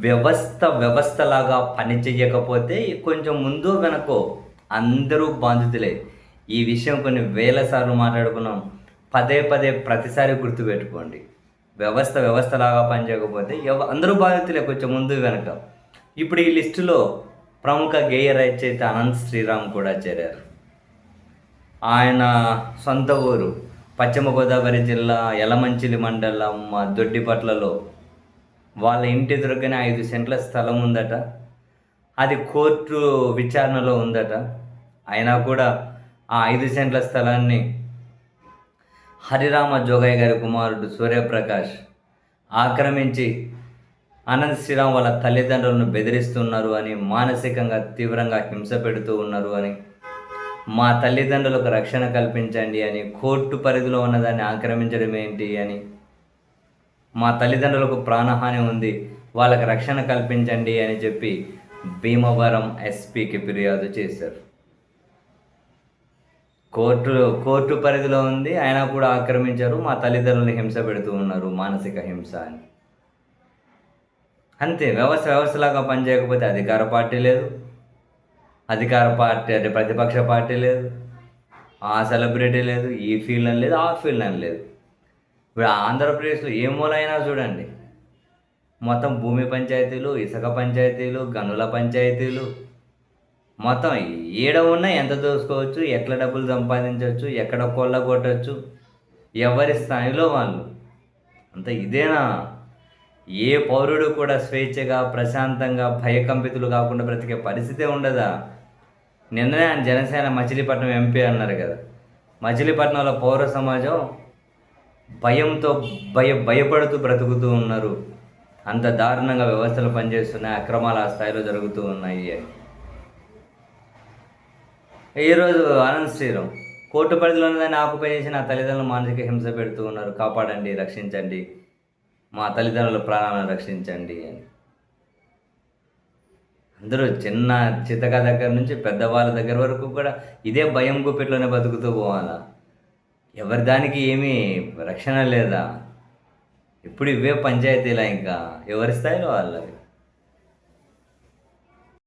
వ్యవస్థలాగా పని చెయ్యకపోతే కొంచెం ముందో వెనకో అందరూ బాధితులే. ఈ విషయం కొన్ని వేల సార్లు మాట్లాడుకున్నాం. పదే పదే ప్రతిసారి గుర్తుపెట్టుకోండి. వ్యవస్థలాగా పనిచేయకపోతే అందరూ బాధితులే కొంచెం ముందు వెనక. ఇప్పుడు ఈ లిస్టులో ప్రముఖ గేయ రచయిత అనంత్ శ్రీరామ్ కూడా చేరారు. ఆయన సొంత ఊరు పశ్చిమ గోదావరి జిల్లా యలమంచిలి మండలం దొడ్డిపట్లలో వాళ్ళ ఇంటి ఎదురుగానే 5 సెంట్ల స్థలం ఉందట. అది కోర్టు విచారణలో ఉందట. అయినా కూడా ఆ 5 సెంట్ల స్థలాన్ని హరిరామ జోగయ్య గారి కుమారుడు సూర్యప్రకాష్ ఆక్రమించి అనంత్ శ్రీరామ్ వాళ్ళ తల్లిదండ్రులను బెదిరిస్తున్నారు అని, మానసికంగా తీవ్రంగా హింస పెడుతూ ఉన్నారు అని, మా తల్లిదండ్రులకు రక్షణ కల్పించండి అని, కోర్టు పరిధిలో ఉన్నదాన్ని ఆక్రమించడం ఏంటి అని, మా తల్లిదండ్రులకు ప్రాణహాని ఉంది, వాళ్ళకి రక్షణ కల్పించండి అని చెప్పి భీమవరం ఎస్పీకి ఫిర్యాదు చేశారు. కోర్టు పరిధిలో ఉంది, అయినా కూడా ఆక్రమించారు, మా తల్లిదండ్రులను హింస పెడుతూ ఉన్నారు, మానసిక హింస అని. అంతే. వ్యవస్థలాగా పనిచేయకపోతే అధికార పార్టీ లేదు, అధికార పార్టీ అంటే ప్రతిపక్ష పార్టీ లేదు, ఆ సెలబ్రిటీ లేదు, ఈ ఫీల్డ్ అని లేదు, ఆ ఫీల్డ్ అని లేదు. ఇప్పుడు ఆంధ్రప్రదేశ్లో ఏ మూలైనా చూడండి, మొత్తం భూమి పంచాయతీలు, ఇసుక పంచాయతీలు, గనుల పంచాయతీలు, మొత్తం ఏడ ఉన్నా ఎంత దోసుకోవచ్చు, ఎట్లా డబ్బులు సంపాదించవచ్చు, ఎక్కడ కొల్లగొట్టచ్చు, ఎవరి స్థాయిలో వాళ్ళు. అంత ఇదేనా? ఏ పౌరుడు కూడా స్వేచ్ఛగా, ప్రశాంతంగా, భయకంపితులు కాకుండా బ్రతికే పరిస్థితే ఉండదా? నిన్ననే ఆయన జనసేన మచిలీపట్నం ఎంపీ అన్నారు కదా. మచిలీపట్నంలో పౌర సమాజం భయంతో భయపడుతూ బ్రతుకుతూ ఉన్నారు. అంత దారుణంగా వ్యవస్థలు పనిచేస్తున్నాయి, అక్రమాలు ఆ స్థాయిలో జరుగుతూ ఉన్నాయి అని. ఈరోజు అనంత్ శ్రీరామ్ కోర్టు పరిధిలో ఉన్నదాన్ని ఆకుపై చేసి నా తల్లిదండ్రులు మానసిక హింస పెడుతూ ఉన్నారు, కాపాడండి, రక్షించండి, మా తల్లిదండ్రుల ప్రాణాలను రక్షించండి అని. అందరూ చిన్న చితక దగ్గర నుంచి పెద్దవాళ్ళ దగ్గర వరకు కూడా ఇదే భయం గుప్పెట్లోనే బతుకుతూ పోవాలా? ఎవరి దానికి ఏమీ రక్షణ లేదా? ఇప్పుడు ఇవే పంచాయతీలా? ఇంకా ఎవరి స్థాయిలో వాళ్ళవి.